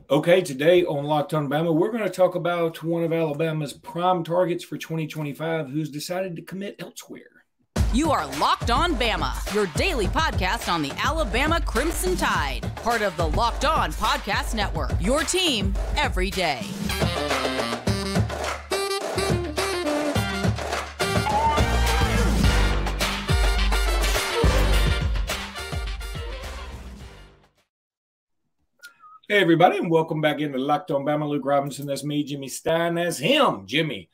Okay, today on Locked On Bama, we're going to talk about one of Alabama's prime targets for 2025 who's decided to commit elsewhere. You are Locked On Bama, your daily podcast on the Alabama Crimson Tide, part of the Locked On Podcast Network, your team every day. Hey, everybody, and welcome back into Locked On Bama. Luke Robinson, that's me. Jimmy Stein, that's him, Jimmy.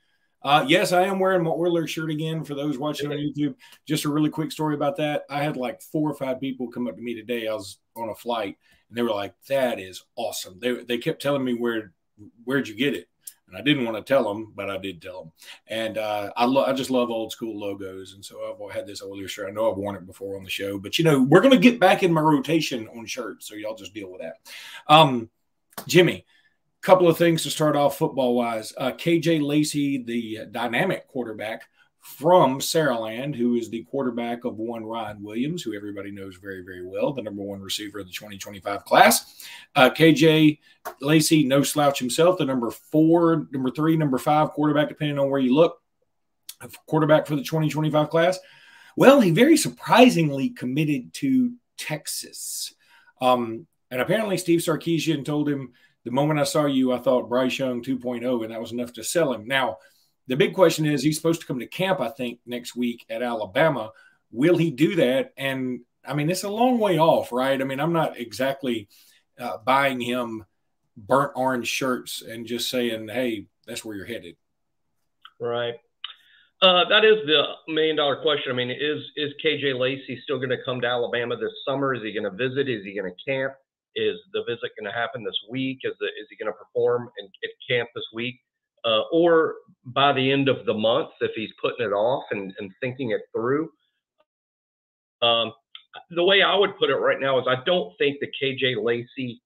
Yes, I am wearing my Oilers shirt again for those watching on YouTube. Just a really quick story about that. I had like 4 or 5 people come up to me today. I was on a flight, and they were like, that is awesome. They kept telling me, where'd you get it? And I didn't want to tell them, but I did tell them. And I just love old school logos. And so I've had this Oilers shirt. I know I've worn it before on the show. But, we're going to get back in my rotation on shirts, so y'all just deal with that. Jimmy, couple of things to start off football-wise. KJ Lacey, the dynamic quarterback from Saraland, who is the quarterback of one Ryan Williams, who everybody knows very, very well, the number 1 receiver of the 2025 class. KJ Lacey, no slouch himself, the number 4, number 3, number 5 quarterback, depending on where you look, quarterback for the 2025 class. Well, he very surprisingly committed to Texas. And apparently Steve Sarkisian told him, the moment I saw you, I thought Bryce Young 2.0, and that was enough to sell him. Now, the big question is, he's supposed to come to camp, I think, next week at Alabama. Will he do that? And, it's a long way off, right? I'm not exactly buying him burnt orange shirts and just saying, hey, that's where you're headed. Right. That is the million-dollar question. Is KJ Lacey still going to come to Alabama this summer? Is he going to visit? Is he going to camp? Is the visit going to happen this week? Is he going to perform at camp this week? Or by the end of the month, if he's putting it off and thinking it through? The way I would put it right now is I don't think the KJ Lacey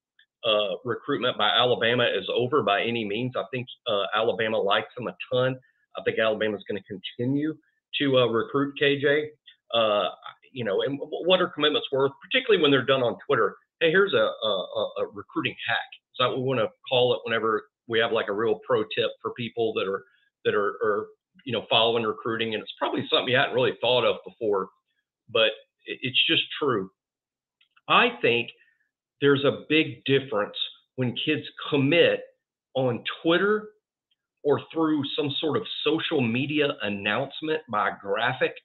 recruitment by Alabama is over by any means. I think Alabama likes him a ton. I think Alabama's going to continue to recruit KJ. And what are commitments worth, particularly when they're done on Twitter? Hey, here's a recruiting hack. Is that what we want to call it whenever we have like a real pro tip for people that are following recruiting? And it's probably something you hadn't really thought of before, but it's just true. I think there's a big difference when kids commit on Twitter or through some sort of social media announcement by graphic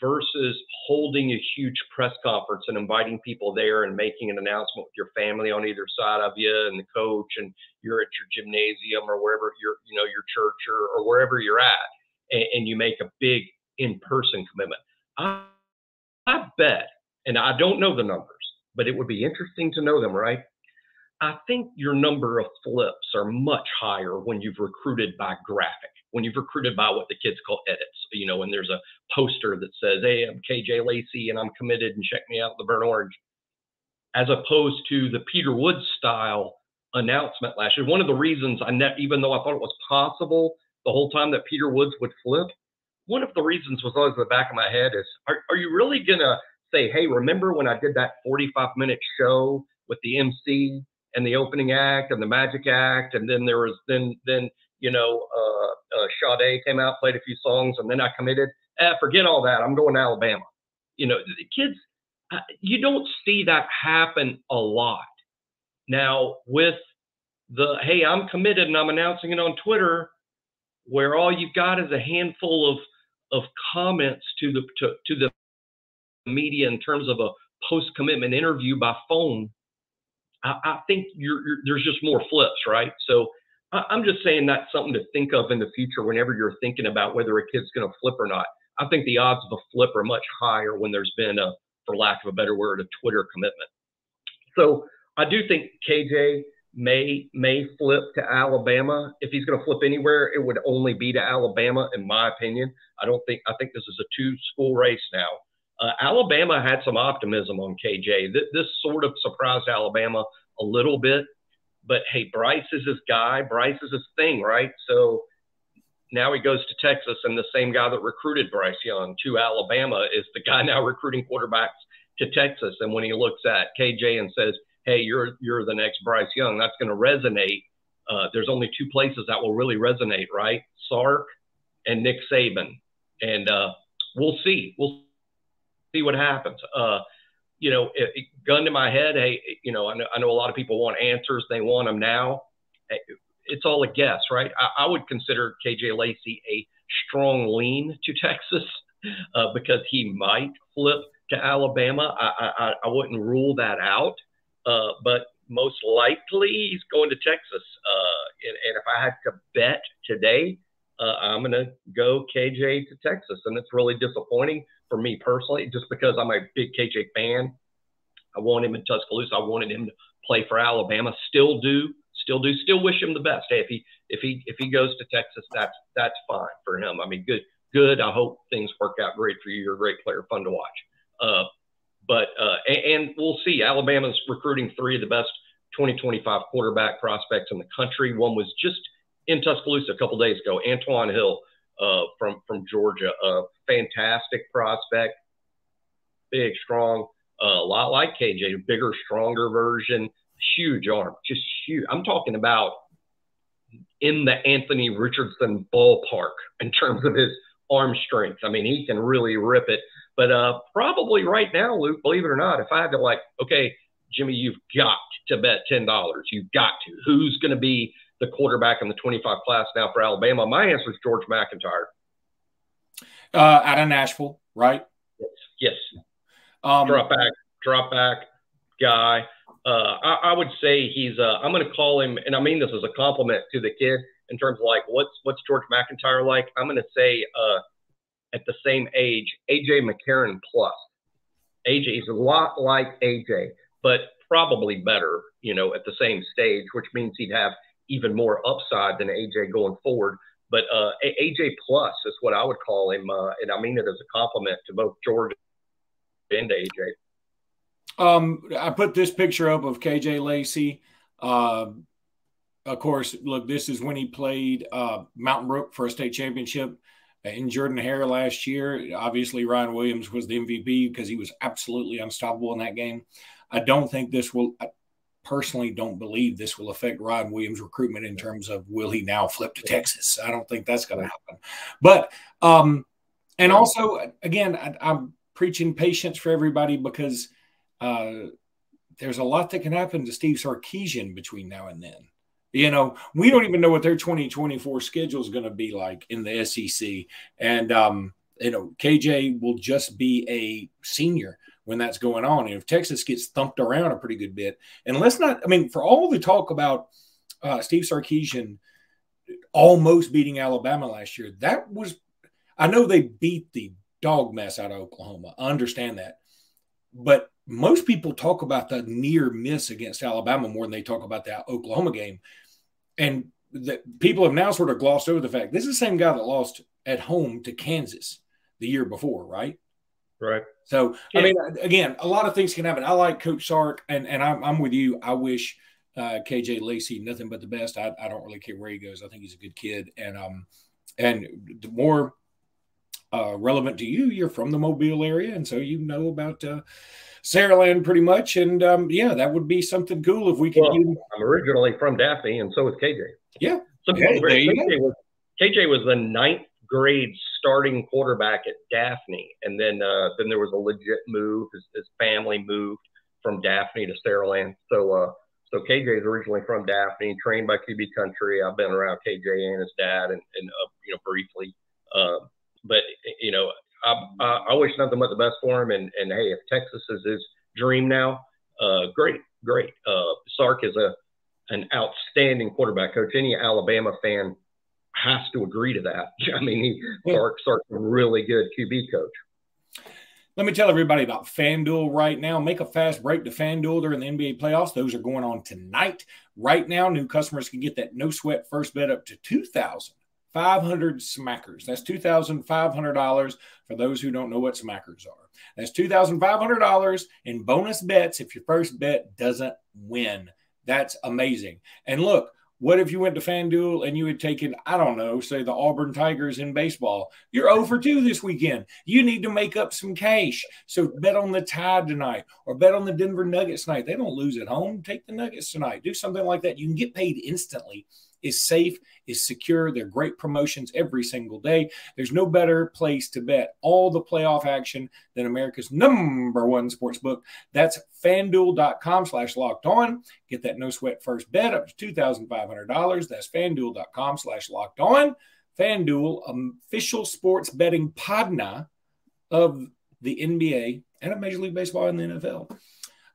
versus holding a huge press conference and inviting people there and making an announcement with your family on either side of you and the coach, and you're at your gymnasium or wherever your church or wherever you're at, and you make a big in-person commitment. I bet, and I don't know the numbers, but it would be interesting to know them, right? I think your number of flips are much higher when you've recruited by graphic, when you've recruited by what the kids call edits, when there's a poster that says, hey, I'm KJ Lacey and I'm committed and check me out the burnt orange, as opposed to the Peter Woods style announcement last year. One of the reasons even though I thought it was possible the whole time that Peter Woods would flip, one of the reasons was always in the back of my head is, are you really going to say, hey, remember when I did that 45-minute show with the MC and the opening act and the magic act, and then there was Sade came out, played a few songs, and then I committed. Forget all that. I'm going to Alabama. The kids, you don't see that happen a lot. Now with the, hey, I'm committed and I'm announcing it on Twitter, where all you've got is a handful of comments to the media in terms of a post-commitment interview by phone. I think there's just more flips, right? So I'm just saying that's something to think of in the future whenever you're thinking about whether a kid's going to flip or not. I think the odds of a flip are much higher when there's been for lack of a better word, a Twitter commitment. So I do think KJ may flip to Alabama. If he's going to flip anywhere, it would only be to Alabama, in my opinion. I think this is a 2-school race now. Alabama had some optimism on KJ. This sort of surprised Alabama a little bit. But, hey, Bryce is his guy. Bryce is his thing, right? So now he goes to Texas, and the same guy that recruited Bryce Young to Alabama is the guy now recruiting quarterbacks to Texas. And when he looks at KJ and says, hey, you're the next Bryce Young. That's going to resonate. There's only two places that will really resonate, right? Sark and Nick Saban. And we'll see. We'll see what happens. Gun to my head, hey, I know a lot of people want answers. They want them now. It's all a guess, right? I would consider KJ Lacey a strong lean to Texas because he might flip to Alabama. I wouldn't rule that out, but most likely he's going to Texas. And if I had to bet today, I'm going to go KJ to Texas. And it's really disappointing for me personally, just because I'm a big KJ fan. I want him in Tuscaloosa. I wanted him to play for Alabama. Still wish him the best. Hey, if he goes to Texas, that's fine for him. I mean, good. I hope things work out great for you. You're a great player, fun to watch. And we'll see. Alabama's recruiting 3 of the best 2025 quarterback prospects in the country. One was just in Tuscaloosa a couple days ago, Antoine Hill from Georgia. Fantastic prospect, big, strong, a lot like KJ, bigger, stronger version, huge arm, just huge. I'm talking about in the Anthony Richardson ballpark in terms of his arm strength. I mean, he can really rip it. But probably right now, Luke, believe it or not, if I had to okay, Jimmy, you've got to bet $10. You've got to. Who's going to be the quarterback in the 25 class now for Alabama? My answer is George McIntyre. Out of Nashville, right? Yes. Drop back guy. I would say he's I'm going to call him, and I mean this as a compliment to the kid in terms of what's George McIntyre like? I'm going to say at the same age, AJ McCarron plus. AJ is a lot like AJ, but probably better, at the same stage, which means he'd have even more upside than AJ going forward. But AJ plus is what I would call him, and I mean it as a compliment to both George and AJ. I put this picture up of KJ Lacey. Of course, look, this is when he played Mountain Brook for a state championship in Jordan Hare last year. Obviously, Ryan Williams was the MVP because he was absolutely unstoppable in that game. I personally don't believe this will affect Ryan Williams' recruitment in terms of will he now flip to Texas. I don't think that's going to happen. But and also, again, I'm preaching patience for everybody because there's a lot that can happen to Steve Sarkisian between now and then. We don't even know what their 2024 schedule is going to be like in the SEC. And, KJ will just be a senior when that's going on. And if Texas gets thumped around a pretty good bit, and for all the talk about Steve Sarkisian almost beating Alabama last year, I know they beat the dog mess out of Oklahoma. I understand that. But most people talk about the near miss against Alabama more than they talk about that Oklahoma game. And people have now sort of glossed over the fact this is the same guy that lost at home to Kansas the year before, right? Right. So, yeah. I mean, again, a lot of things can happen. I like Coach Sark, and I'm with you. I wish KJ Lacey nothing but the best. I don't really care where he goes. I think he's a good kid. And the more relevant to you, you're from the Mobile area, and so you know about Saraland pretty much. And, that would be something cool if we could I'm originally from Daphne, and so is KJ. Yeah. KJ was the 9th grade starting quarterback at Daphne, and then there was a legit move. His family moved from Daphne to Saraland. So KJ is originally from Daphne, trained by QB Country. I've been around KJ and his dad, and briefly. But I wish nothing but the best for him. And hey, if Texas is his dream now, great. Sark is an outstanding quarterback coach. Any Alabama fan has to agree to that. I mean, Sark's a really good QB coach. Let me tell everybody about FanDuel right now. Make a fast break to FanDuel during the NBA playoffs. Those are going on tonight. Right now, new customers can get that no-sweat first bet up to $2,500 smackers. That's $2,500 for those who don't know what smackers are. That's $2,500 in bonus bets if your first bet doesn't win. That's amazing. And look, What if you went to FanDuel and you had taken, I don't know, say the Auburn Tigers in baseball? You're 0 for 2 this weekend. You need to make up some cash. So bet on the Tide tonight or bet on the Denver Nuggets tonight. They don't lose at home. Take the Nuggets tonight. Do something like that. You can get paid instantly. It's safe, it's secure. They're great promotions every single day. There's no better place to bet all the playoff action than America's #1 sports book. That's FanDuel.com/locked-on. Get that no sweat first bet up to $2,500. That's FanDuel.com/locked-on. FanDuel, official sports betting partner of the NBA and of Major League Baseball and the NFL.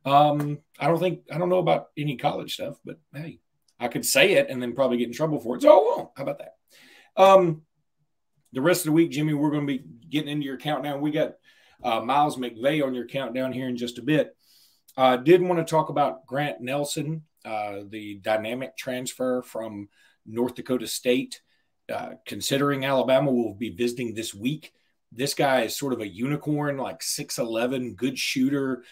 I don't know about any college stuff, but hey, I could say it and then probably get in trouble for it. So I won't. How about that? The rest of the week, Jimmy, we're going to be getting into your countdown. We got Miles McVay on your countdown here in just a bit. Did want to talk about Grant Nelson, the dynamic transfer from North Dakota State. Considering Alabama will be visiting this week, this guy is sort of a unicorn, like 6'11", good shooter.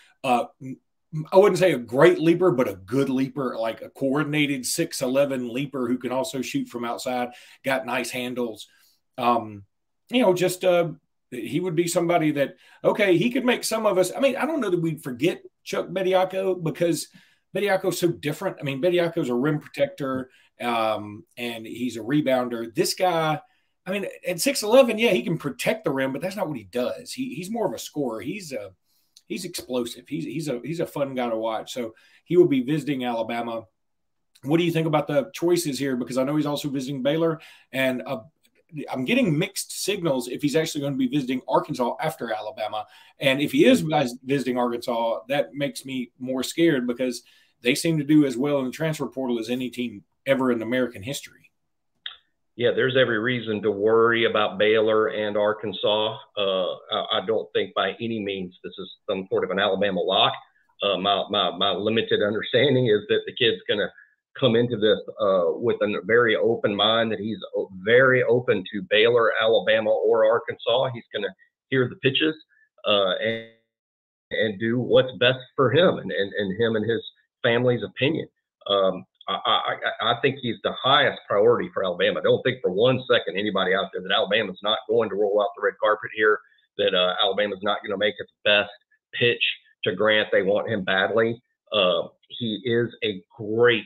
I wouldn't say a great leaper, but a good leaper, like a coordinated 6'11" leaper who can also shoot from outside, got nice handles. He would be somebody that, okay, he could make some of us. I mean, I don't know that we'd forget Chuck Bediako because Bediako's so different. I mean, Bediako's a rim protector and he's a rebounder. This guy, I mean, at 6'11", yeah, he can protect the rim, but that's not what he does. He's more of a scorer. He's explosive. He's a fun guy to watch. So he will be visiting Alabama. What do you think about the choices here? Because I know he's also visiting Baylor, and I'm getting mixed signals if he's actually going to be visiting Arkansas after Alabama. And if he is visiting Arkansas, that makes me more scared because they seem to do as well in the transfer portal as any team ever in American history. Yeah, there's every reason to worry about Baylor and Arkansas. I don't think by any means this is some sort of an Alabama lock. My limited understanding is that the kid's going to come into this with a very open mind, that he's very open to Baylor, Alabama, or Arkansas. He's going to hear the pitches and do what's best for him and him and his family's opinion. I think he's the highest priority for Alabama. I don't think for one second anybody out there that Alabama's not going to roll out the red carpet here, that Alabama's not going to make its best pitch to Grant. They want him badly. He is a great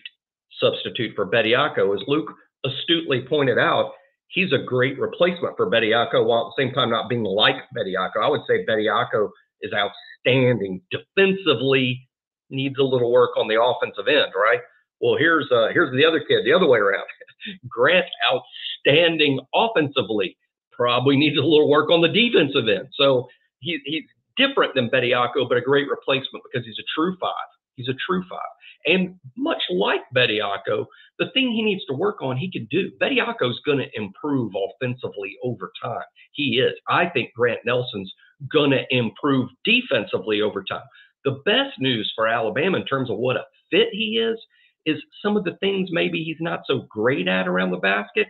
substitute for Bediako. As Luke astutely pointed out, he's a great replacement for Bediako while at the same time not being like Bediako. I would say Bediako is outstanding defensively, needs a little work on the offensive end, right? Well, here's the other kid, the other way around. Grant, outstanding offensively, probably needs a little work on the defensive end. So he's different than Bediako, but a great replacement because he's a true five. He's a true five. And much like Bediako, the thing he needs to work on, he can do. Bediako's going to improve offensively over time. He is. I think Grant Nelson's going to improve defensively over time. The best news for Alabama in terms of what a fit he is some of the things maybe he's not so great at around the basket,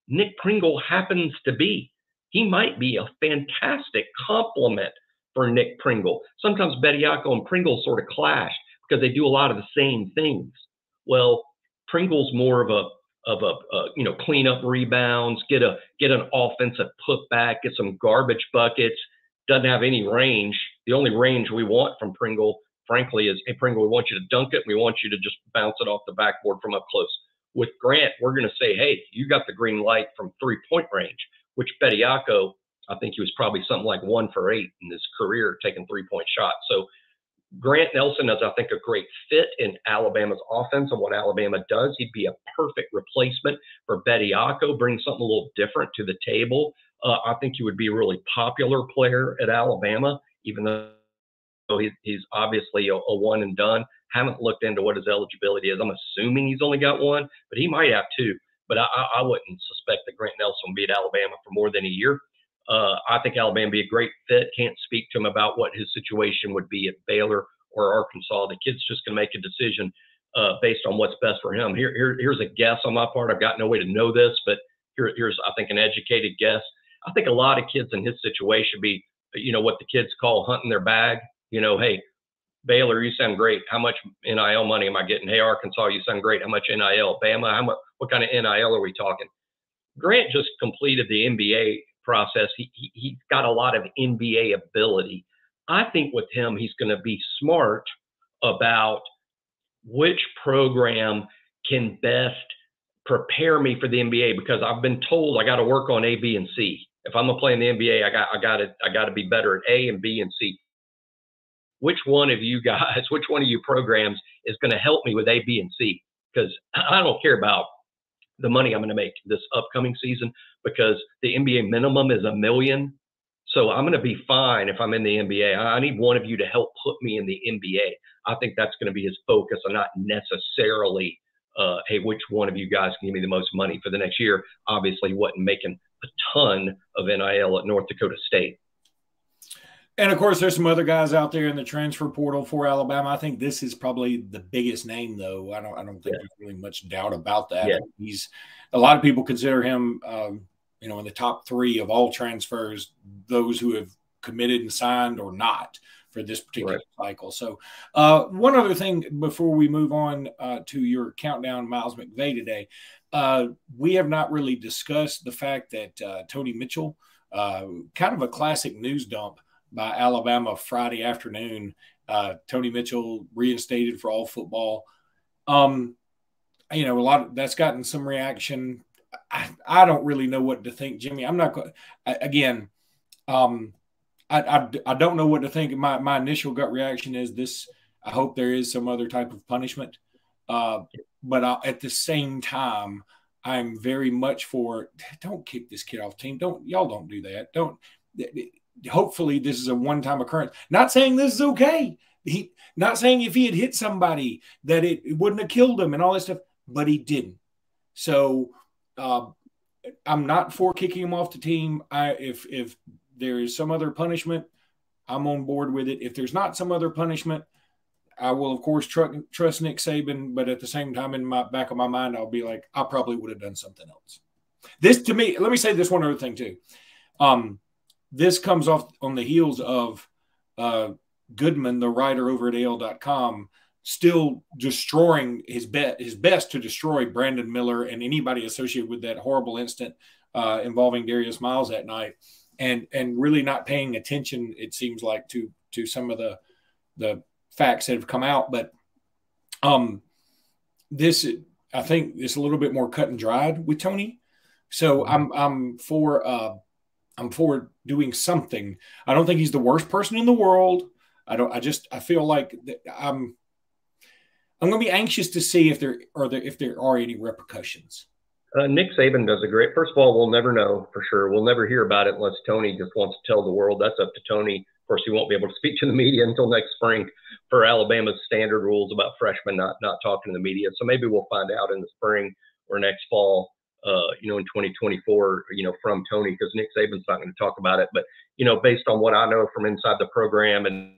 Nick Pringle happens to be. He might be a fantastic complement for Nick Pringle. Sometimes Bediako and Pringle sort of clash because they do a lot of the same things. Well, Pringle's more of a clean up rebounds, get an offensive putback, get some garbage buckets, doesn't have any range. The only range we want from Pringle, frankly, is, hey, Pringle, we want you to dunk it. We want you to just bounce it off the backboard from up close. With Grant, we're going to say, hey, you got the green light from three-point range, which Bediako, I think he was probably something like 1 for 8 in his career taking three-point shots. So Grant Nelson is, I think, a great fit in Alabama's offense and what Alabama does. He'd be a perfect replacement for Bediako, bring something a little different to the table. I think he would be a really popular player at Alabama, even though he's obviously a one and done. Haven't looked into what his eligibility is. I'm assuming he's only got one, but he might have two. But I wouldn't suspect that Grant Nelson will be at Alabama for more than a year. I think Alabama would be a great fit. Can't speak to him about what his situation would be at Baylor or Arkansas. The kid's just going to make a decision based on what's best for him. Here's a guess on my part. I've got no way to know this, but here's I think, an educated guess. I think a lot of kids in his situation be, what the kids call hunting their bag. Hey, Baylor, you sound great. How much NIL money am I getting? Hey, Arkansas, you sound great. How much NIL? Bama, what kind of NIL are we talking? Grant just completed the NBA process. He's got a lot of NBA ability. I think with him, he's going to be smart about which program can best prepare me for the NBA, because I've been told I got to work on A, B, and C. If I'm gonna play in the NBA, I got to be better at A and B and C. Which one of you guys, which one of you programs is going to help me with A, B, and C? Because I don't care about the money I'm going to make this upcoming season, because the NBA minimum is $1 million. So I'm going to be fine if I'm in the NBA. I need one of you to help put me in the NBA. I think that's going to be his focus, and not necessarily, hey, which one of you guys can give me the most money for the next year? Obviously, he wasn't making a ton of NIL at North Dakota State. And of course, there's some other guys out there in the transfer portal for Alabama. I think this is probably the biggest name, though. I don't think there's really much doubt about that. Yeah. He's, a lot of people consider him, in the top 3 of all transfers, those who have committed and signed or not for this particular cycle. So one other thing before we move on to your countdown, Miles McVay today, we have not really discussed the fact that Tony Mitchell, kind of a classic news dump by Alabama Friday afternoon, Tony Mitchell reinstated for all football. A lot that's gotten some reaction. I don't really know what to think, Jimmy. I'm not again. I don't know what to think. My initial gut reaction is this. I hope there is some other type of punishment, but at the same time, I'm very much for, don't kick this kid off the team. Y'all don't do that. Hopefully this is a one-time occurrence. Not saying this is okay. Not saying if he had hit somebody that it wouldn't have killed him and all that stuff, but he didn't. So I'm not for kicking him off the team. If there is some other punishment, I'm on board with it. If there's not some other punishment, I will, of course, trust Nick Saban. But at the same time, in my back of my mind, I'll be like, I probably would have done something else. This, to me, let me say this one other thing, too. This comes off on the heels of Goodman, the writer over at AL.com, still destroying his best to destroy Brandon Miller and anybody associated with that horrible incident involving Darius Miles that night, and really not paying attention, it seems like, to some of the facts that have come out. But this, I think, is a little bit more cut and dried with Tony. So I'm for doing something. I don't think he's the worst person in the world. I feel like I'm going to be anxious to see if there are any repercussions. Nick Saban does a great. First of all, we'll never know for sure. We'll never hear about it unless Tony just wants to tell the world. That's up to Tony. Of course, he won't be able to speak to the media until next spring for Alabama's standard rules about freshmen not talking to the media. So maybe we'll find out in the spring or next fall, in 2024, from Tony, because Nick Saban's not going to talk about it. But, based on what I know from inside the program and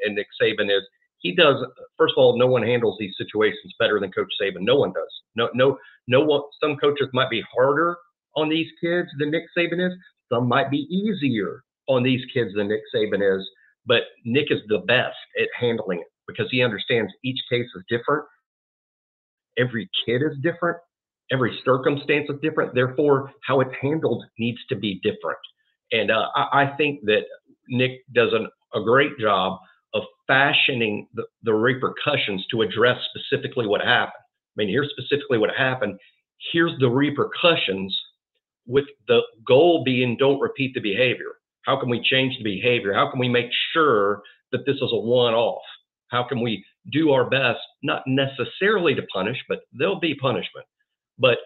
Nick Saban is, he does, first of all, no one handles these situations better than Coach Saban. No one does. No one. Some coaches might be harder on these kids than Nick Saban is. Some might be easier on these kids than Nick Saban is. But Nick is the best at handling it because he understands each case is different. Every kid is different. Every circumstance is different. Therefore, how it's handled needs to be different. And I think that Nick does a great job of fashioning the repercussions to address specifically what happened. I mean, here's specifically what happened. Here's the repercussions, with the goal being don't repeat the behavior. How can we change the behavior? How can we make sure that this is a one-off? How can we do our best, not necessarily to punish, but there'll be punishment. But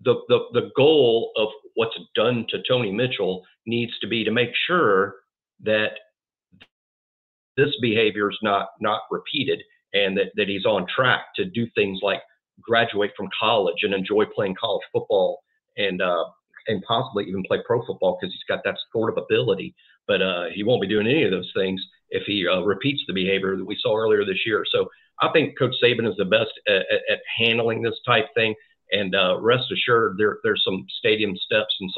the goal of what's done to Tony Mitchell needs to be to make sure that this behavior is not repeated, and that he's on track to do things like graduate from college and enjoy playing college football and possibly even play pro football, because he's got that sort of ability. But he won't be doing any of those things if he repeats the behavior that we saw earlier this year. So I think Coach Saban is the best at handling this type thing. And rest assured, there's some stadium steps and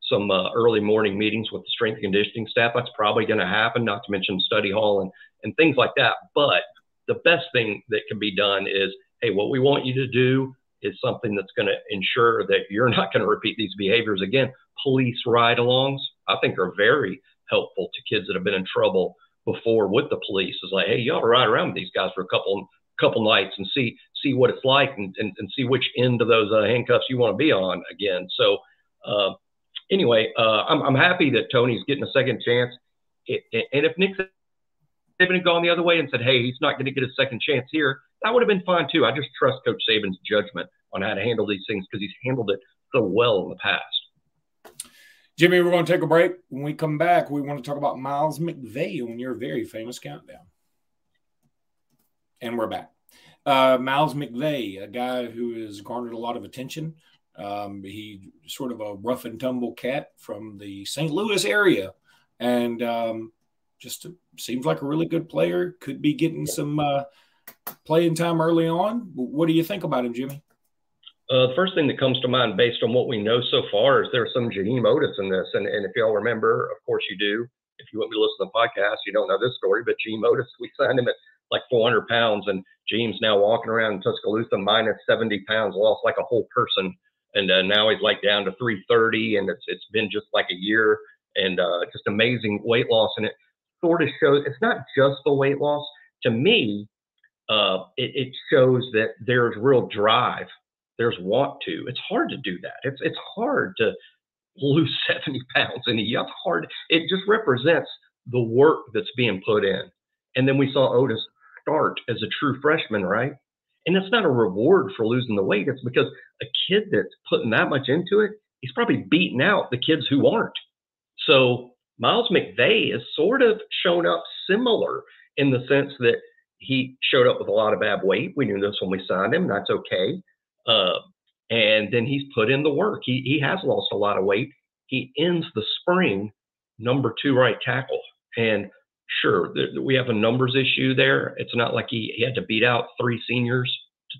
some early morning meetings with the strength and conditioning staff. That's probably going to happen, not to mention study hall and things like that. But the best thing that can be done is, hey, what we want you to do is something that's going to ensure that you're not going to repeat these behaviors again. Police ride-alongs, I think, are very helpful to kids that have been in trouble before with the police. It's like, hey, you ought to ride around with these guys for a couple nights and see what it's like and see which end of those handcuffs you want to be on again. So anyway, I'm happy that Tony's getting a second chance. And if Nick Saban had gone the other way and said, hey, he's not going to get a second chance here, that would have been fine too. I just trust Coach Saban's judgment on how to handle these things because he's handled it so well in the past. Jimmy, we're going to take a break. When we come back, we want to talk about Miles McVay on your very famous countdown. And we're back. Miles McVay, a guy who has garnered a lot of attention. He's sort of a rough and tumble cat from the St. Louis area. And just seems like a really good player. Could be getting some playing time early on. What do you think about him, Jimmy? The first thing that comes to mind based on what we know so far is there's some Jaheim Otis in this. And if y'all remember, of course you do. If you want me to listen to the podcast, you don't know this story, but Jaheim Otis, we signed him at like 400 pounds, and Jaheim's now walking around in Tuscaloosa minus 70 pounds, lost like a whole person. And now he's like down to 330, and it's been just like a year, and just amazing weight loss. And it sort of shows it's not just the weight loss. To me, it shows that there's real drive. There's want to. It's hard to do that. It's hard to lose 70 pounds in a year. It's hard. It just represents the work that's being put in. And then we saw Otis start as a true freshman, right? And it's not a reward for losing the weight. It's because a kid that's putting that much into it, he's probably beating out the kids who aren't. So Miles McVay has sort of shown up similar in the sense that he showed up with a lot of bad weight. We knew this when we signed him. That's okay. And then he's put in the work. He has lost a lot of weight. He ends the spring number 2 right tackle. And sure, we have a numbers issue there. It's not like he had to beat out 3 seniors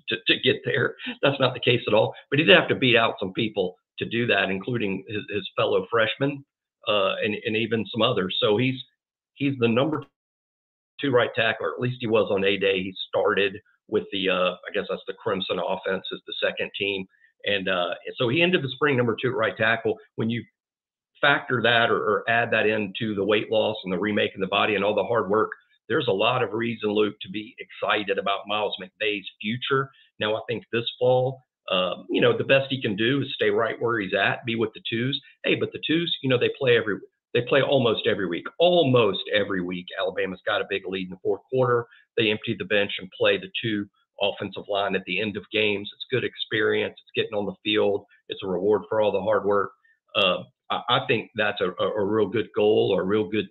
to get there. That's not the case at all. But he did have to beat out some people to do that, including his fellow freshmen and even some others. So he's the number 2 right tackler. At least he was on A-Day. He started with the, I guess that's the Crimson offense is the second team. And so he ended the spring number 2 right tackle. When you factor that or add that into the weight loss and the remake of the body and all the hard work, there's a lot of reason, Luke, to be excited about Miles McVay's future. Now, I think this fall, the best he can do is stay right where he's at, be with the twos. Hey, but the twos, they play almost every week. Almost every week, Alabama's got a big lead in the fourth quarter. They empty the bench and play the 2 offensive line at the end of games. It's good experience. It's getting on the field. It's a reward for all the hard work. I think that's a real good goal or a real good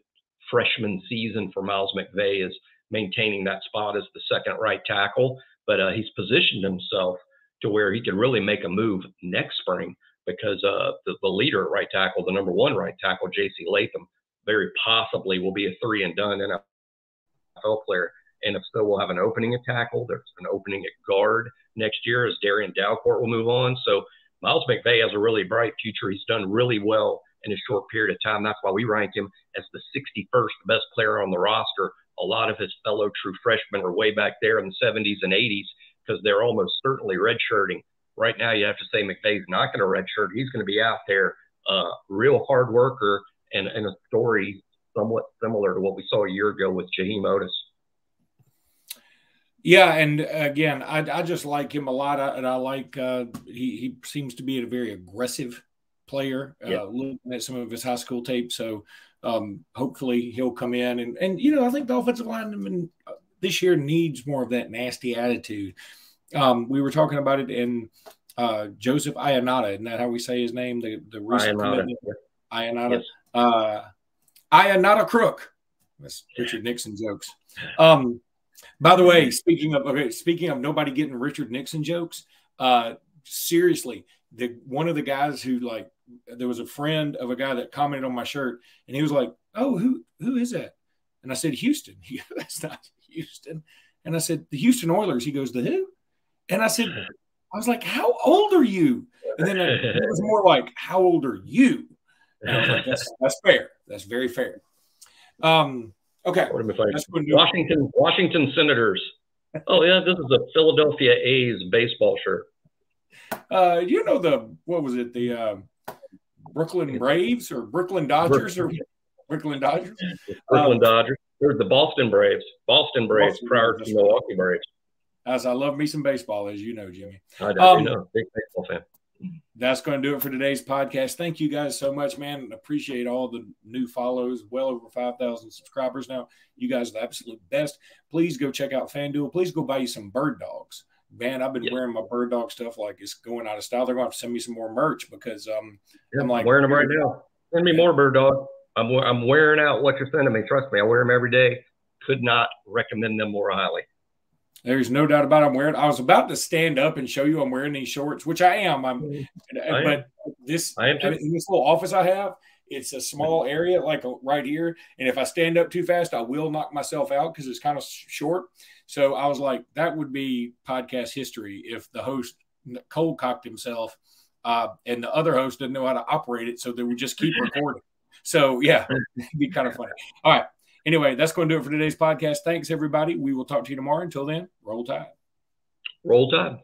freshman season for Miles McVay is maintaining that spot as the second right tackle. But he's positioned himself to where he can really make a move next spring because the leader at right tackle, the number 1 right tackle, J.C. Latham, very possibly will be a 3-and-done NFL player. And if so, we'll have an opening at tackle. There's an opening at guard next year as Darian Dalcourt will move on. So Miles McVay has a really bright future. He's done really well in a short period of time. That's why we rank him as the 61st best player on the roster. A lot of his fellow true freshmen are way back there in the 70s and 80s because they're almost certainly redshirting. Right now, you have to say McVay's not going to redshirt. He's going to be out there, real hard worker, and a story somewhat similar to what we saw a year ago with Jaheim Otis. Yeah, and again, I just like him a lot, and I like he seems to be a very aggressive player. Looking at some of his high school tape, so hopefully he'll come in and I think the offensive lineman this year needs more of that nasty attitude. We were talking about it in Joseph Ionata, isn't that how we say his name? The recent Ionata, Ionata Crook. That's Richard Nixon jokes. By the way, speaking of nobody getting Richard Nixon jokes, seriously, one of the guys who there was a friend of a guy that commented on my shirt, and he was like, "Oh, who is that?" And I said, "Houston." He goes, "That's not Houston." And I said, "The Houston Oilers." He goes, "The who?" And I was like, "How old are you?" And then it was more like, "How old are you?" And I was like, that's fair. That's very fair. Okay. Washington Senators. Oh, yeah, this is a Philadelphia A's baseball shirt. The Brooklyn Braves or Brooklyn Dodgers or Brooklyn Dodgers? Brooklyn Dodgers. There's the Boston Braves. Boston Braves prior to Milwaukee Braves. As I love me some baseball, as you know, Jimmy. I do. Big baseball fan. That's going to do it for today's podcast. Thank you guys so much, man. Appreciate all the new follows. Well over 5,000 subscribers now. You guys are the absolute best. Please go check out FanDuel. Please go buy you some bird dogs. Man, I've been wearing my bird dog stuff like it's going out of style. They're going to have to send me some more merch because I'm wearing them right now. Send me more bird dog. I'm wearing out what you're sending me. Trust me, I wear them every day. Could not recommend them more highly. There's no doubt about it. I was about to stand up and show you I'm wearing these shorts, which I am. But this little office I have, it's a small area, like right here. And if I stand up too fast, I will knock myself out because it's kind of short. So I was like, that would be podcast history if the host cold cocked himself and the other host didn't know how to operate it. So they would just keep recording. So, yeah, it'd be kind of funny. All right. Anyway, that's going to do it for today's podcast. Thanks, everybody. We will talk to you tomorrow. Until then, roll tide. Roll tide.